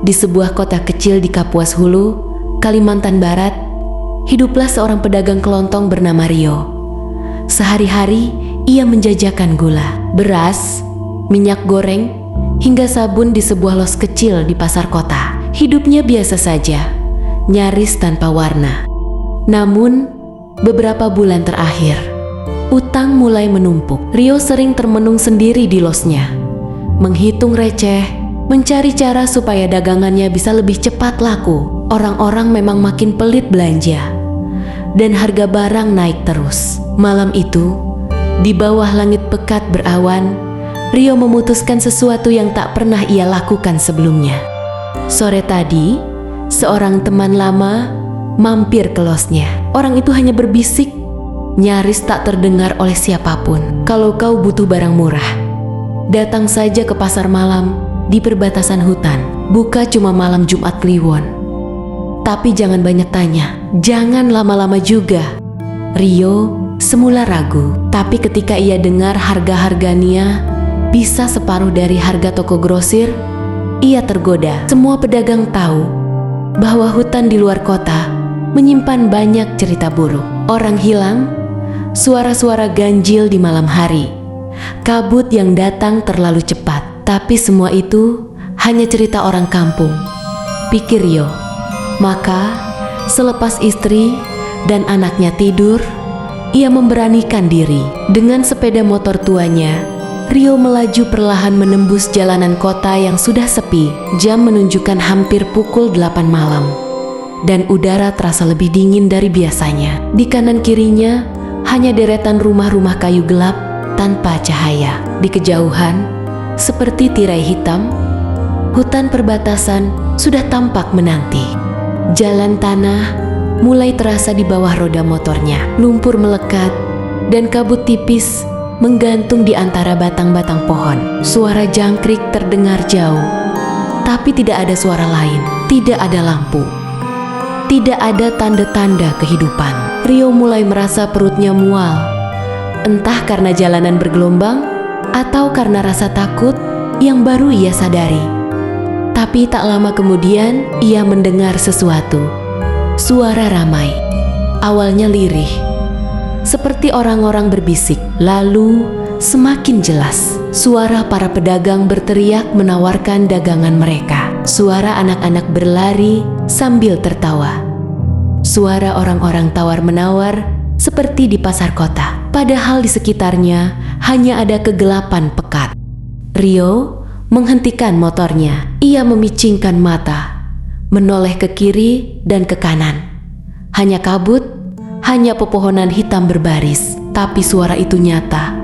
Di sebuah kota kecil di Kapuas Hulu, Kalimantan Barat, hiduplah seorang pedagang kelontong bernama Rio. Sehari-hari ia menjajakan gula, beras, minyak goreng, hingga sabun di sebuah los kecil di pasar kota. Hidupnya biasa saja, nyaris tanpa warna. Namun, beberapa bulan terakhir, utang mulai menumpuk. Rio sering termenung sendiri di losnya, menghitung receh, mencari cara supaya dagangannya bisa lebih cepat laku. Orang-orang memang makin pelit belanja, dan harga barang naik terus. Malam itu, di bawah langit pekat berawan, Rio memutuskan sesuatu yang tak pernah ia lakukan sebelumnya. Sore tadi, seorang teman lama mampir ke losnya. Orang itu hanya berbisik, nyaris tak terdengar oleh siapapun. Kalau kau butuh barang murah, datang saja ke pasar malam di perbatasan hutan. Buka cuma malam Jumat Kliwon. Tapi jangan banyak tanya, jangan lama-lama juga. Rio semula ragu, tapi ketika ia dengar harga-harganya bisa separuh dari harga toko grosir, ia tergoda. Semua pedagang tahu bahwa hutan di luar kota menyimpan banyak cerita buruk. Orang hilang, suara-suara ganjil di malam hari, kabut yang datang terlalu cepat. Tapi semua itu hanya cerita orang kampung, pikir Rio. Maka, selepas istri dan anaknya tidur, ia memberanikan diri. Dengan sepeda motor tuanya, Rio melaju perlahan menembus jalanan kota yang sudah sepi. Jam menunjukkan hampir pukul 8 malam. Dan udara terasa lebih dingin dari biasanya. Di kanan kirinya hanya deretan rumah-rumah kayu gelap tanpa cahaya. Di kejauhan, seperti tirai hitam, hutan perbatasan sudah tampak menanti. Jalan tanah mulai terasa di bawah roda motornya. Lumpur melekat dan kabut tipis menggantung di antara batang-batang pohon. Suara jangkrik terdengar jauh, tapi tidak ada suara lain. Tidak ada lampu. Tidak ada tanda-tanda kehidupan. Rio mulai merasa perutnya mual. Entah karena jalanan bergelombang atau karena rasa takut yang baru ia sadari. Tapi tak lama kemudian ia mendengar sesuatu. Suara ramai. Awalnya lirih, seperti orang-orang berbisik. Lalu semakin jelas. Suara para pedagang berteriak menawarkan dagangan mereka. Suara anak-anak berlari sambil tertawa. Suara orang-orang tawar-menawar seperti di pasar kota. Padahal di sekitarnya hanya ada kegelapan pekat. Rio menghentikan motornya. Ia memicingkan mata, menoleh ke kiri dan ke kanan. Hanya kabut, hanya pepohonan hitam berbaris. Tapi suara itu nyata,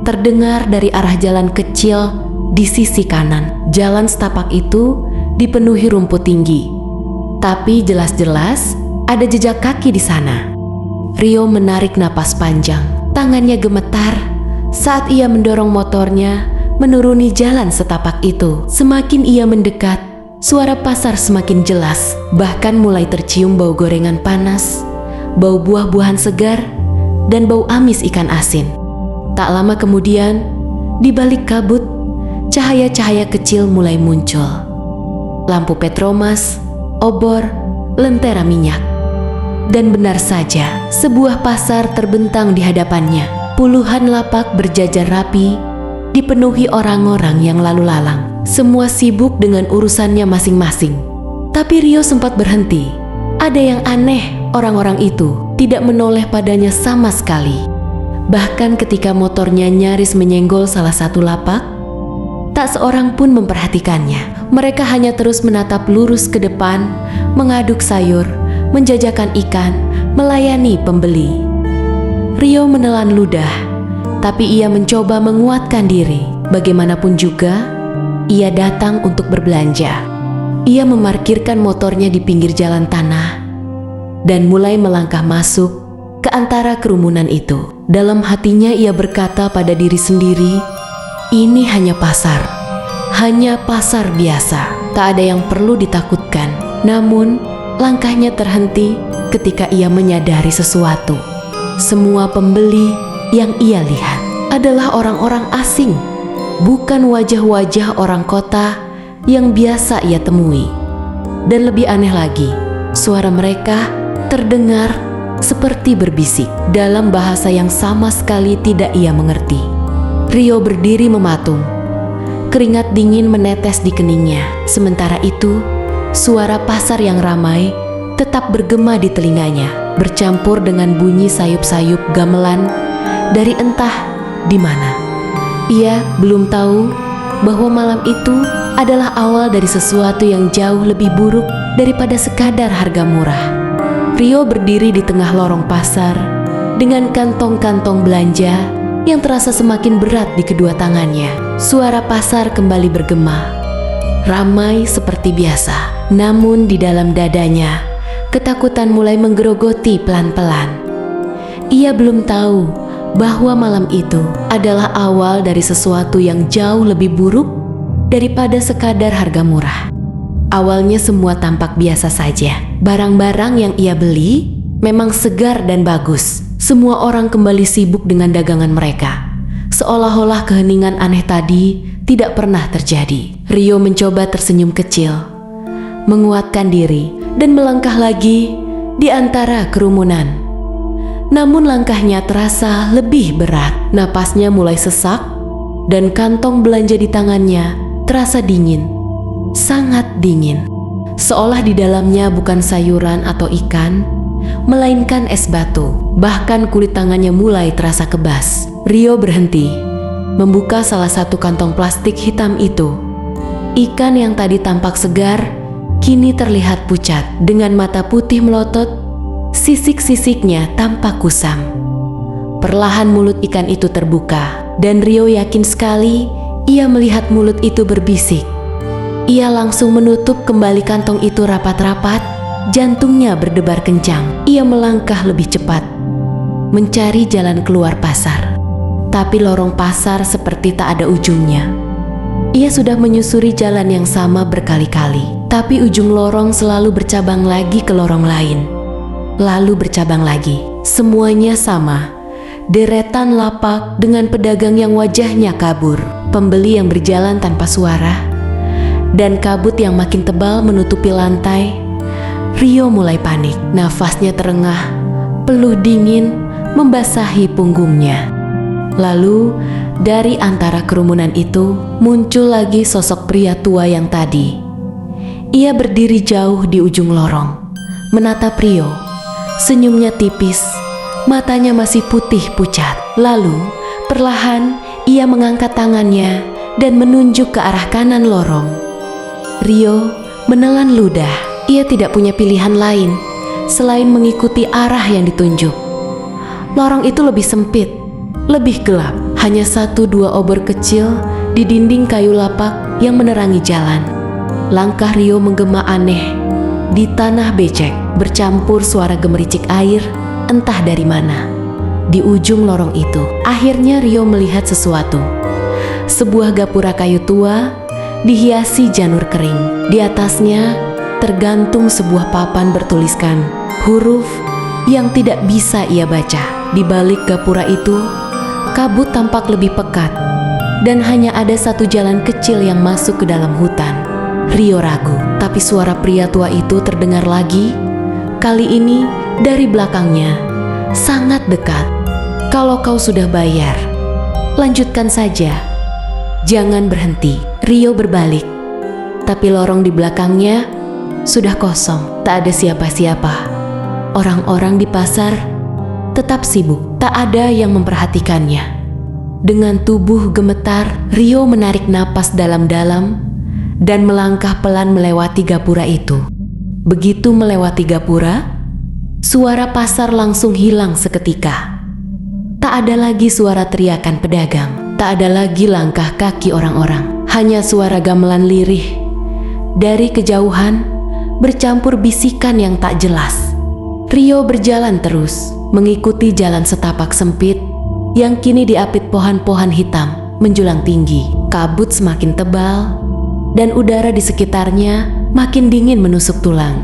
terdengar dari arah jalan kecil di sisi kanan. Jalan setapak itu dipenuhi rumput tinggi, tapi jelas-jelas ada jejak kaki di sana. Rio menarik napas panjang. Tangannya gemetar saat ia mendorong motornya menuruni jalan setapak itu. Semakin ia mendekat, suara pasar semakin jelas. Bahkan mulai tercium bau gorengan panas, bau buah-buahan segar, dan bau amis ikan asin. Tak lama kemudian, di balik kabut, cahaya-cahaya kecil mulai muncul. Lampu petromas, obor, lentera minyak. Dan benar saja, sebuah pasar terbentang di hadapannya. Puluhan lapak berjajar rapi, dipenuhi orang-orang yang lalu lalang. Semua sibuk dengan urusannya masing-masing. Tapi Rio sempat berhenti. Ada yang aneh, orang-orang itu tidak menoleh padanya sama sekali. Bahkan ketika motornya nyaris menyenggol salah satu lapak, tak seorang pun memperhatikannya. Mereka hanya terus menatap lurus ke depan, mengaduk sayur, menjajakan ikan, melayani pembeli. Rio menelan ludah, tapi ia mencoba menguatkan diri. Bagaimanapun juga, ia datang untuk berbelanja. Ia memarkirkan motornya di pinggir jalan tanah dan mulai melangkah masuk ke antara kerumunan itu. Dalam hatinya ia berkata pada diri sendiri, ini hanya pasar. Hanya pasar biasa, tak ada yang perlu ditakutkan. Namun, langkahnya terhenti ketika ia menyadari sesuatu. Semua pembeli yang ia lihat adalah orang-orang asing, bukan wajah-wajah orang kota yang biasa ia temui. Dan lebih aneh lagi, suara mereka terdengar seperti berbisik dalam bahasa yang sama sekali tidak ia mengerti. Rio berdiri mematung. Keringat dingin menetes di keningnya. Sementara itu, suara pasar yang ramai tetap bergema di telinganya, bercampur dengan bunyi sayup-sayup gamelan dari entah di mana. Ia belum tahu bahwa malam itu adalah awal dari sesuatu yang jauh lebih buruk daripada sekadar harga murah. Rio berdiri di tengah lorong pasar dengan kantong-kantong belanja yang terasa semakin berat di kedua tangannya. Suara pasar kembali bergema, ramai seperti biasa. Namun di dalam dadanya, ketakutan mulai menggerogoti pelan-pelan. Ia belum tahu bahwa malam itu adalah awal dari sesuatu yang jauh lebih buruk daripada sekadar harga murah. Awalnya semua tampak biasa saja. Barang-barang yang ia beli memang segar dan bagus. Semua orang kembali sibuk dengan dagangan mereka, seolah-olah keheningan aneh tadi tidak pernah terjadi. Rio mencoba tersenyum kecil, menguatkan diri, dan melangkah lagi di antara kerumunan. Namun langkahnya terasa lebih berat. Napasnya mulai sesak, dan kantong belanja di tangannya terasa dingin. Sangat dingin, seolah di dalamnya bukan sayuran atau ikan, melainkan es batu. Bahkan kulit tangannya mulai terasa kebas. Rio berhenti, membuka salah satu kantong plastik hitam itu. Ikan yang tadi tampak segar, kini terlihat pucat. Dengan mata putih melotot, sisik-sisiknya tampak kusam. Perlahan mulut ikan itu terbuka, dan Rio yakin sekali ia melihat mulut itu berbisik. Ia langsung menutup kembali kantong itu rapat-rapat, jantungnya berdebar kencang. Ia melangkah lebih cepat, mencari jalan keluar pasar. Tapi lorong pasar seperti tak ada ujungnya. Ia sudah menyusuri jalan yang sama berkali-kali, tapi ujung lorong selalu bercabang lagi ke lorong lain, lalu bercabang lagi. Semuanya sama, deretan lapak dengan pedagang yang wajahnya kabur, pembeli yang berjalan tanpa suara, dan kabut yang makin tebal menutupi lantai. Rio mulai panik. Nafasnya terengah, peluh dingin membasahi punggungnya. Lalu dari antara kerumunan itu muncul lagi sosok pria tua yang tadi. Ia berdiri jauh di ujung lorong, menatap Rio. Senyumnya tipis, matanya masih putih pucat. Lalu perlahan ia mengangkat tangannya dan menunjuk ke arah kanan lorong. Rio menelan ludah. Ia tidak punya pilihan lain selain mengikuti arah yang ditunjuk. Lorong itu lebih sempit, lebih gelap. Hanya 1-2 obor kecil di dinding kayu lapak yang menerangi jalan. Langkah Rio menggema aneh. Di tanah becek bercampur suara gemericik air entah dari mana. Di ujung lorong itu, akhirnya Rio melihat sesuatu. Sebuah gapura kayu tua dihiasi janur kering. Di atasnya tergantung sebuah papan bertuliskan huruf yang tidak bisa ia baca. Di balik gapura itu, kabut tampak lebih pekat dan hanya ada satu jalan kecil yang masuk ke dalam hutan. Rio ragu, tapi suara pria tua itu terdengar lagi. Kali ini dari belakangnya, sangat dekat. Kalau kau sudah bayar, lanjutkan saja. Jangan berhenti. Rio berbalik, tapi lorong di belakangnya sudah kosong. Tak ada siapa-siapa. Orang-orang di pasar tetap sibuk. Tak ada yang memperhatikannya. Dengan tubuh gemetar, Rio menarik napas dalam-dalam dan melangkah pelan melewati gapura itu. Begitu melewati gapura, suara pasar langsung hilang seketika. Tak ada lagi suara teriakan pedagang. Tak ada lagi langkah kaki orang-orang. Hanya suara gamelan lirih dari kejauhan bercampur bisikan yang tak jelas. Rio berjalan terus, mengikuti jalan setapak sempit yang kini diapit pohon-pohon hitam menjulang tinggi. Kabut semakin tebal dan udara di sekitarnya makin dingin menusuk tulang.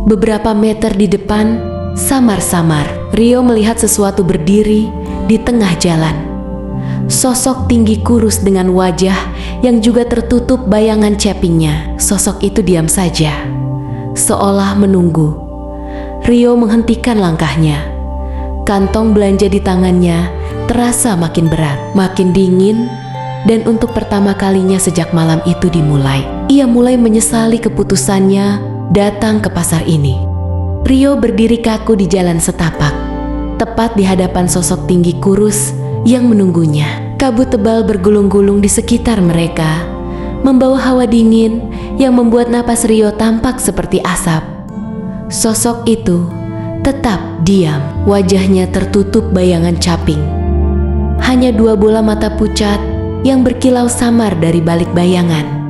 Beberapa meter di depan, samar-samar Rio melihat sesuatu berdiri di tengah jalan. Sosok tinggi kurus dengan wajah yang juga tertutup bayangan capingnya. Sosok itu diam saja, seolah menunggu. Rio menghentikan langkahnya. Kantong belanja di tangannya terasa makin berat, makin dingin, dan untuk pertama kalinya sejak malam itu dimulai, ia mulai menyesali keputusannya datang ke pasar ini. Rio berdiri kaku di jalan setapak, tepat di hadapan sosok tinggi kurus yang menunggunya. Kabut tebal bergulung-gulung di sekitar mereka, membawa hawa dingin yang membuat napas Rio tampak seperti asap. Sosok itu tetap diam, wajahnya tertutup bayangan caping. Hanya dua bola mata pucat yang berkilau samar dari balik bayangan.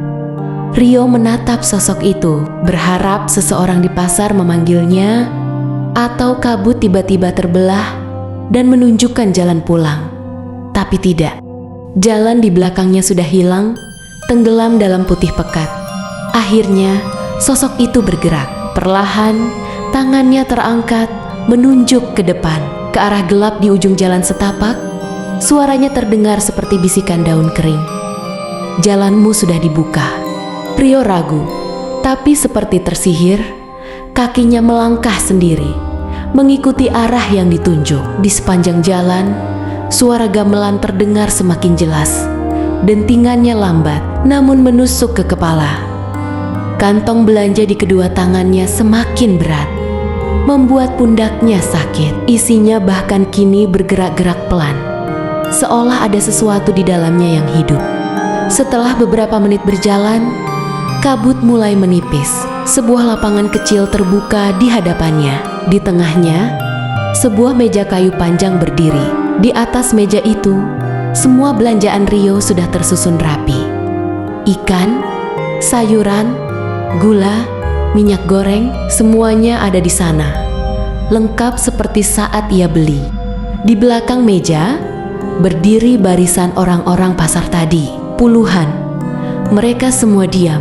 Rio menatap sosok itu, berharap seseorang di pasar memanggilnya, atau kabut tiba-tiba terbelah dan menunjukkan jalan pulang. Tapi tidak. Jalan di belakangnya sudah hilang, tenggelam dalam putih pekat. Akhirnya, sosok itu bergerak. Perlahan, tangannya terangkat, menunjuk ke depan, ke arah gelap di ujung jalan setapak. Suaranya terdengar seperti bisikan daun kering. Jalanmu sudah dibuka. Rio ragu, tapi seperti tersihir, kakinya melangkah sendiri, mengikuti arah yang ditunjuk. Di sepanjang jalan, suara gamelan terdengar semakin jelas. Dentingannya lambat, namun menusuk ke kepala. Kantong belanja di kedua tangannya semakin berat, membuat pundaknya sakit. Isinya bahkan kini bergerak-gerak pelan, seolah ada sesuatu di dalamnya yang hidup. Setelah beberapa menit berjalan, kabut mulai menipis. Sebuah lapangan kecil terbuka di hadapannya. Di tengahnya, sebuah meja kayu panjang berdiri. Di atas meja itu, semua belanjaan Rio sudah tersusun rapi. Ikan, sayuran, gula, minyak goreng, semuanya ada di sana, lengkap seperti saat ia beli. Di belakang meja, berdiri barisan orang-orang pasar tadi, puluhan. Mereka semua diam,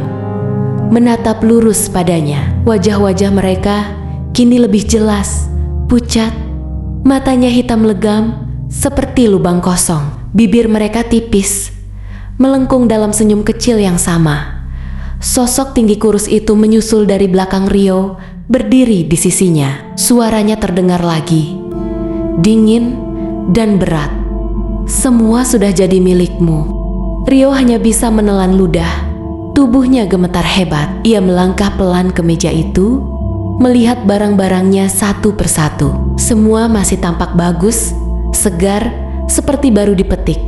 menatap lurus padanya. Wajah-wajah mereka kini lebih jelas, pucat, matanya hitam legam, seperti lubang kosong. Bibir mereka tipis, melengkung dalam senyum kecil yang sama. Sosok tinggi kurus itu menyusul dari belakang Rio, berdiri di sisinya. Suaranya terdengar lagi, dingin dan berat. Semua sudah jadi milikmu. Rio hanya bisa menelan ludah. Tubuhnya gemetar hebat. Ia melangkah pelan ke meja itu, melihat barang-barangnya satu persatu. Semua masih tampak bagus, segar, seperti baru dipetik.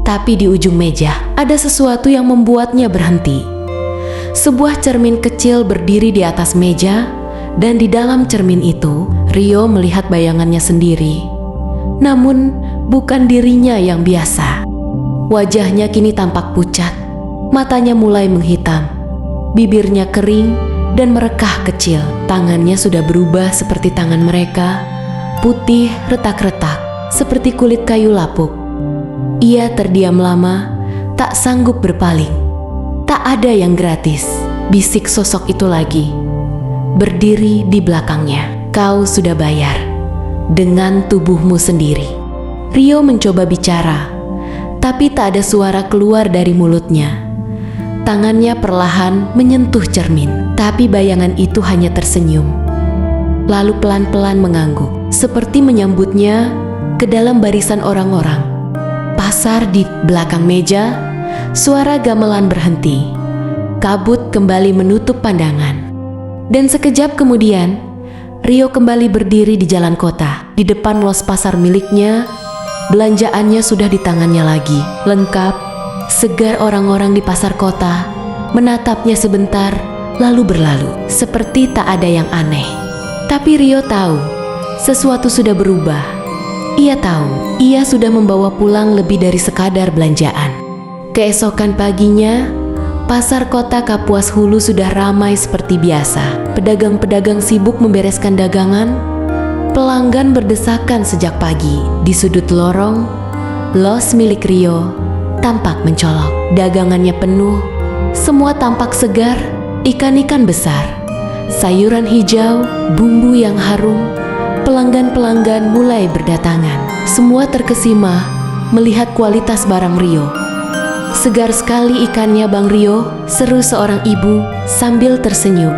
Tapi di ujung meja ada sesuatu yang membuatnya berhenti. Sebuah cermin kecil berdiri di atas meja, dan di dalam cermin itu Rio melihat bayangannya sendiri. Namun bukan dirinya yang biasa. Wajahnya kini tampak pucat, matanya mulai menghitam, bibirnya kering dan merekah kecil. Tangannya sudah berubah seperti tangan mereka, putih retak-retak seperti kulit kayu lapuk. Ia terdiam lama, tak sanggup berpaling. Tak ada yang gratis, bisik sosok itu lagi, berdiri di belakangnya. Kau sudah bayar dengan tubuhmu sendiri. Rio mencoba bicara, tapi tak ada suara keluar dari mulutnya. Tangannya perlahan menyentuh cermin, tapi bayangan itu hanya tersenyum, lalu pelan-pelan mengangguk, seperti menyambutnya ke dalam barisan orang-orang. Pasar di belakang meja, suara gamelan berhenti. Kabut kembali menutup pandangan. Dan sekejap kemudian, Rio kembali berdiri di jalan kota. Di depan los pasar miliknya, belanjaannya sudah di tangannya lagi, lengkap, segar. Orang-orang di pasar kota menatapnya sebentar, lalu berlalu, seperti tak ada yang aneh. Tapi Rio tahu, sesuatu sudah berubah. Ia tahu, ia sudah membawa pulang lebih dari sekadar belanjaan. Keesokan paginya, pasar kota Kapuas Hulu sudah ramai seperti biasa. Pedagang-pedagang sibuk membereskan dagangan. Pelanggan berdesakan sejak pagi. Di sudut lorong, los milik Rio tampak mencolok. Dagangannya penuh, semua tampak segar, ikan-ikan besar, sayuran hijau, bumbu yang harum. Pelanggan-pelanggan mulai berdatangan. Semua terkesima melihat kualitas barang Rio. Segar sekali ikannya Bang Rio, seru seorang ibu sambil tersenyum.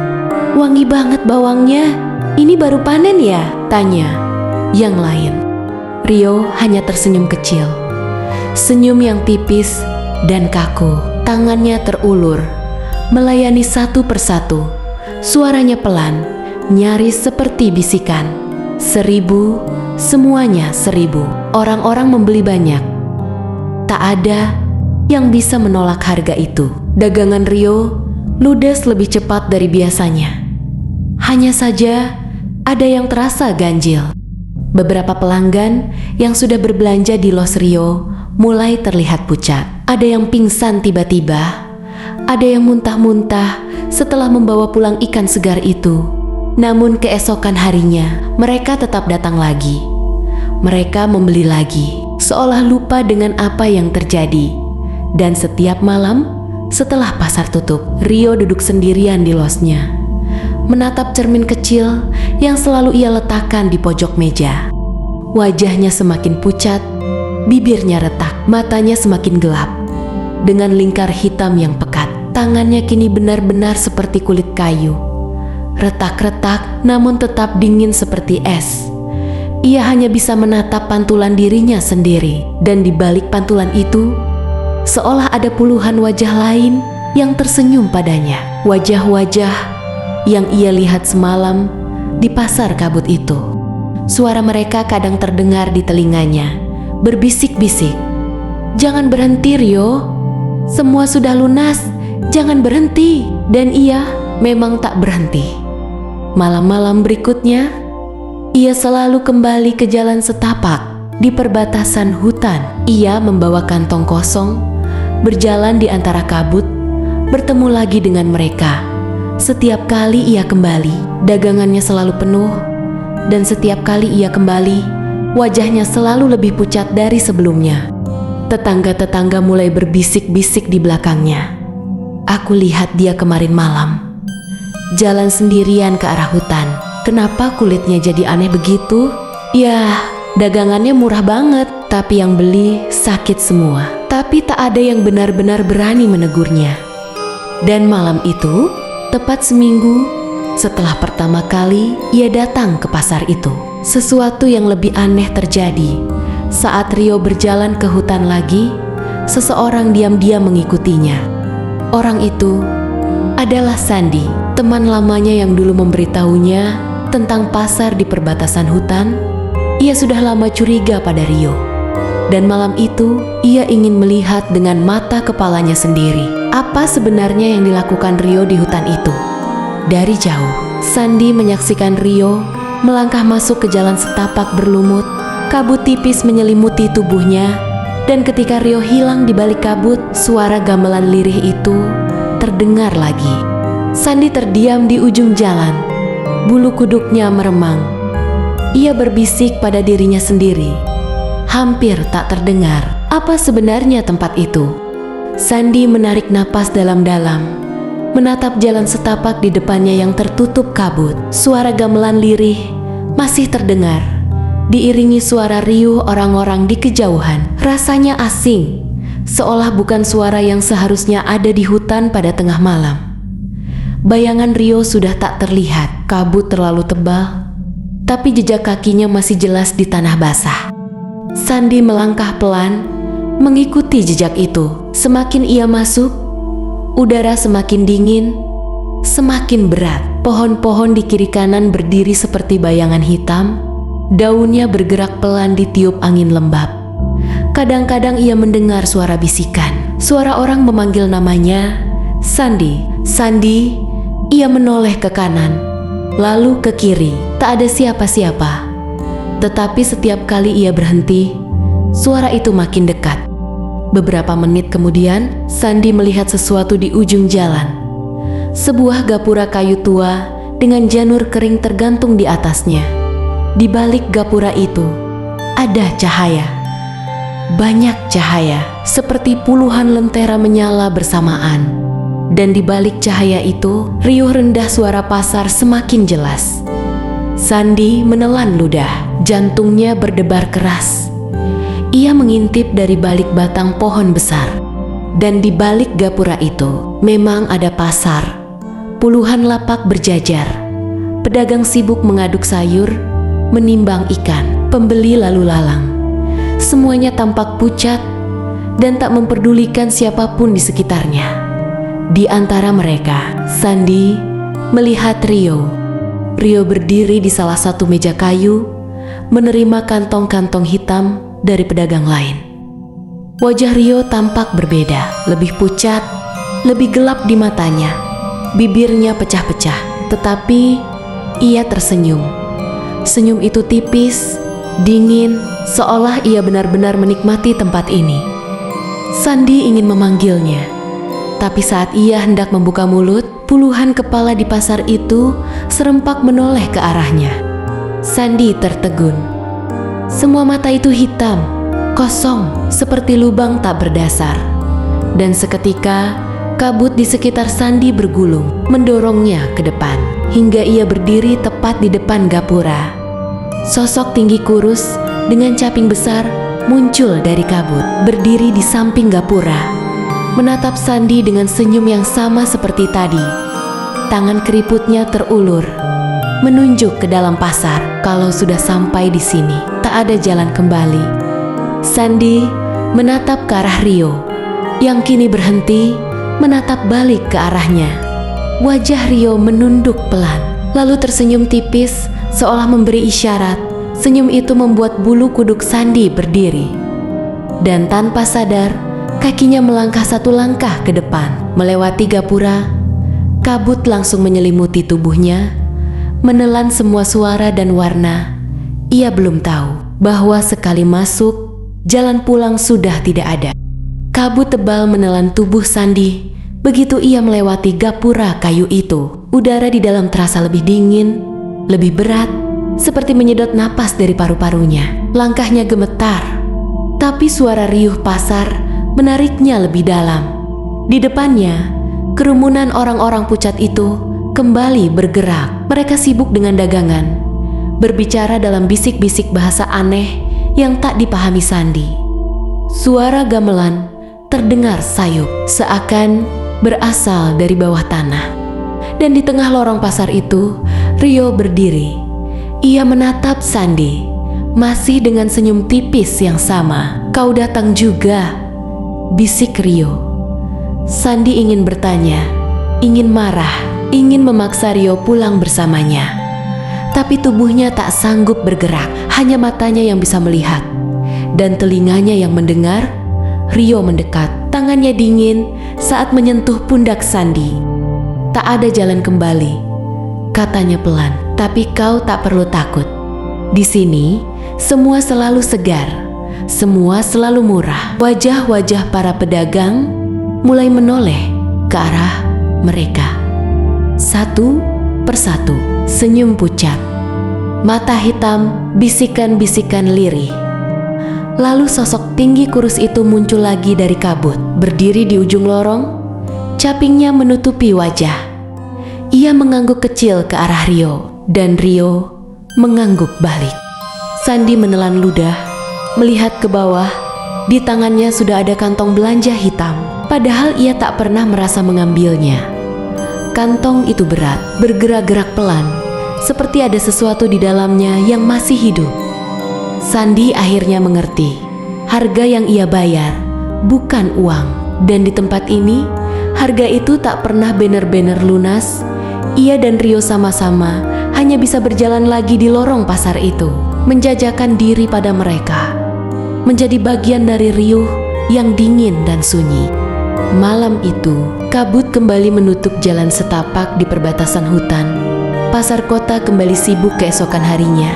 Wangi banget bawangnya, ini baru panen ya? Tanya yang lain. Rio hanya tersenyum kecil. Senyum yang tipis dan kaku. Tangannya terulur, melayani satu persatu. Suaranya pelan, nyaris seperti bisikan. 1.000, semuanya 1.000. Orang-orang membeli banyak. Tak ada yang bisa menolak harga itu. Dagangan Rio ludes lebih cepat dari biasanya. Hanya saja ada yang terasa ganjil. Beberapa pelanggan yang sudah berbelanja di Los Rio mulai terlihat pucat. Ada yang pingsan tiba-tiba, ada yang muntah-muntah setelah membawa pulang ikan segar itu. Namun keesokan harinya mereka tetap datang lagi. Mereka membeli lagi, seolah lupa dengan apa yang terjadi. Dan setiap malam setelah pasar tutup, Rio duduk sendirian di losnya, menatap cermin kecil yang selalu ia letakkan di pojok meja. Wajahnya semakin pucat, bibirnya retak, matanya semakin gelap. Dengan lingkar hitam yang pekat, tangannya kini benar-benar seperti kulit kayu. Retak-retak namun tetap dingin seperti es. Ia hanya bisa menatap pantulan dirinya sendiri, dan di balik pantulan itu, seolah ada puluhan wajah lain yang tersenyum padanya. Wajah-wajah yang ia lihat semalam di pasar kabut itu. Suara mereka kadang terdengar di telinganya, berbisik-bisik. "Jangan berhenti, Rio. Semua sudah lunas. Jangan berhenti." Dan ia memang tak berhenti. Malam-malam berikutnya, ia selalu kembali ke jalan setapak di perbatasan hutan. Ia membawa kantong kosong, berjalan di antara kabut, bertemu lagi dengan mereka. Setiap kali ia kembali, dagangannya selalu penuh, dan setiap kali ia kembali, wajahnya selalu lebih pucat dari sebelumnya. Tetangga-tetangga mulai berbisik-bisik di belakangnya. "Aku lihat dia kemarin malam, jalan sendirian ke arah hutan. Kenapa kulitnya jadi aneh begitu? Ya, dagangannya murah banget, tapi yang beli sakit semua." Tapi tak ada yang benar-benar berani menegurnya. Dan malam itu, tepat seminggu setelah pertama kali ia datang ke pasar itu, sesuatu yang lebih aneh terjadi. Saat Rio berjalan ke hutan lagi, seseorang diam-diam mengikutinya. Orang itu adalah Sandy, teman lamanya yang dulu memberitahunya tentang pasar di perbatasan hutan. Ia sudah lama curiga pada Rio, dan malam itu ia ingin melihat dengan mata kepalanya sendiri apa sebenarnya yang dilakukan Rio di hutan itu. Dari jauh, Sandy menyaksikan Rio melangkah masuk ke jalan setapak berlumut. Kabut tipis menyelimuti tubuhnya, dan ketika Rio hilang di balik kabut, suara gamelan lirih itu terdengar lagi. Sandy terdiam di ujung jalan, bulu kuduknya meremang. Ia berbisik pada dirinya sendiri. Hampir tak terdengar apa sebenarnya tempat itu. Sandy menarik napas dalam-dalam, menatap jalan setapak di depannya yang tertutup kabut. Suara gamelan lirih masih terdengar, diiringi suara riuh orang-orang di kejauhan. Rasanya asing, seolah bukan suara yang seharusnya ada di hutan pada tengah malam. Bayangan Rio sudah tak terlihat, kabut terlalu tebal, tapi jejak kakinya masih jelas di tanah basah. Sandy melangkah pelan, mengikuti jejak itu. Semakin ia masuk, udara semakin dingin, semakin berat. Pohon-pohon di kiri kanan berdiri seperti bayangan hitam. Daunnya bergerak pelan ditiup angin lembab. Kadang-kadang ia mendengar suara bisikan. Suara orang memanggil namanya, "Sandy, Sandy." Ia menoleh ke kanan, lalu ke kiri. Tak ada siapa-siapa. Tetapi setiap kali ia berhenti, suara itu makin dekat. Beberapa menit kemudian, Sandy melihat sesuatu di ujung jalan. Sebuah gapura kayu tua dengan janur kering tergantung di atasnya. Di balik gapura itu, ada cahaya. Banyak cahaya, seperti puluhan lentera menyala bersamaan. Dan di balik cahaya itu, riuh rendah suara pasar semakin jelas. Sandy menelan ludah, jantungnya berdebar keras. Ia mengintip dari balik batang pohon besar. Dan di balik gapura itu memang ada pasar. Puluhan lapak berjajar. Pedagang sibuk mengaduk sayur, menimbang ikan. Pembeli lalu lalang. Semuanya tampak pucat dan tak memperdulikan siapapun di sekitarnya. Di antara mereka, Sandi melihat Rio. Rio berdiri di salah satu meja kayu, menerima kantong-kantong hitam dari pedagang lain. Wajah Rio tampak berbeda, lebih pucat, lebih gelap di matanya. Bibirnya pecah-pecah, tetapi ia tersenyum. Senyum itu tipis, dingin, seolah ia benar-benar menikmati tempat ini. Sandi ingin memanggilnya, tapi saat ia hendak membuka mulut, puluhan kepala di pasar itu serempak menoleh ke arahnya. Sandi tertegun. Semua mata itu hitam, kosong, seperti lubang tak berdasar. Dan seketika, kabut di sekitar Sandi bergulung, mendorongnya ke depan, hingga ia berdiri tepat di depan gapura. Sosok tinggi kurus dengan caping besar muncul dari kabut, berdiri di samping gapura, menatap Sandi dengan senyum yang sama seperti tadi. Tangan keriputnya terulur, menunjuk ke dalam pasar. Kalau sudah sampai di sini, tak ada jalan kembali. Sandi menatap ke arah Rio, yang kini berhenti, menatap balik ke arahnya. Wajah Rio menunduk pelan, lalu tersenyum tipis, seolah memberi isyarat. Senyum itu membuat bulu kuduk Sandi berdiri. Dan tanpa sadar, kakinya melangkah satu langkah ke depan, melewati gapura. Kabut langsung menyelimuti tubuhnya, menelan semua suara dan warna. Ia belum tahu bahwa sekali masuk, jalan pulang sudah tidak ada. Kabut tebal menelan tubuh Sandi. Begitu ia melewati gapura kayu itu, udara di dalam terasa lebih dingin, lebih berat, seperti menyedot napas dari paru-parunya. Langkahnya gemetar, tapi suara riuh pasar menariknya lebih dalam. Di depannya, kerumunan orang-orang pucat itu kembali bergerak. Mereka sibuk dengan dagangan, berbicara dalam bisik-bisik bahasa aneh yang tak dipahami Sandi. Suara gamelan terdengar sayup, seakan berasal dari bawah tanah. Dan di tengah lorong pasar itu, Rio berdiri. Ia menatap Sandi, masih dengan senyum tipis yang sama. "Kau datang juga," bisik Rio. Sandi ingin bertanya, ingin marah, ingin memaksa Rio pulang bersamanya. Tapi tubuhnya tak sanggup bergerak, hanya matanya yang bisa melihat. Dan telinganya yang mendengar. Rio mendekat, tangannya dingin saat menyentuh pundak Sandi. "Tak ada jalan kembali," katanya pelan. "Tapi kau tak perlu takut. Di sini, semua selalu segar, semua selalu murah." Wajah-wajah para pedagang mulai menoleh ke arah mereka. Satu persatu, senyum pucat, mata hitam, bisikan-bisikan lirih. Lalu sosok tinggi kurus itu muncul lagi dari kabut, berdiri di ujung lorong, capingnya menutupi wajah. Ia mengangguk kecil ke arah Rio, dan Rio mengangguk balik. Sandi menelan ludah, melihat ke bawah. Di tangannya sudah ada kantong belanja hitam, padahal ia tak pernah merasa mengambilnya. Kantong itu berat, bergerak-gerak pelan, seperti ada sesuatu di dalamnya yang masih hidup. Sandi akhirnya mengerti, harga yang ia bayar bukan uang. Dan di tempat ini, harga itu tak pernah benar-benar lunas. Ia dan Rio sama-sama hanya bisa berjalan lagi di lorong pasar itu, menjajakan diri pada mereka, menjadi bagian dari riuh yang dingin dan sunyi. Malam itu, kabut kembali menutup jalan setapak di perbatasan hutan. Pasar kota kembali sibuk keesokan harinya.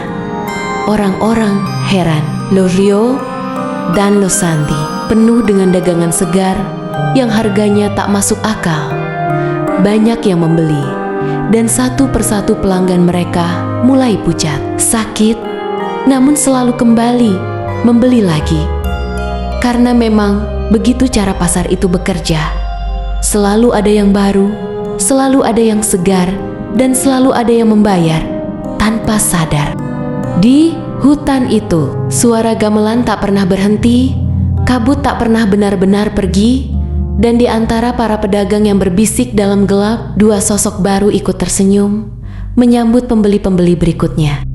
Orang-orang heran, lo Rio dan lo Sandi, penuh dengan dagangan segar yang harganya tak masuk akal. Banyak yang membeli, dan satu persatu pelanggan mereka mulai pucat, sakit, namun selalu kembali membeli lagi. Karena memang begitu cara pasar itu bekerja. Selalu ada yang baru, selalu ada yang segar, dan selalu ada yang membayar tanpa sadar. Di hutan itu, suara gamelan tak pernah berhenti, kabut tak pernah benar-benar pergi, Dan di antara para pedagang yang berbisik dalam gelap, dua sosok baru ikut tersenyum, menyambut pembeli-pembeli berikutnya.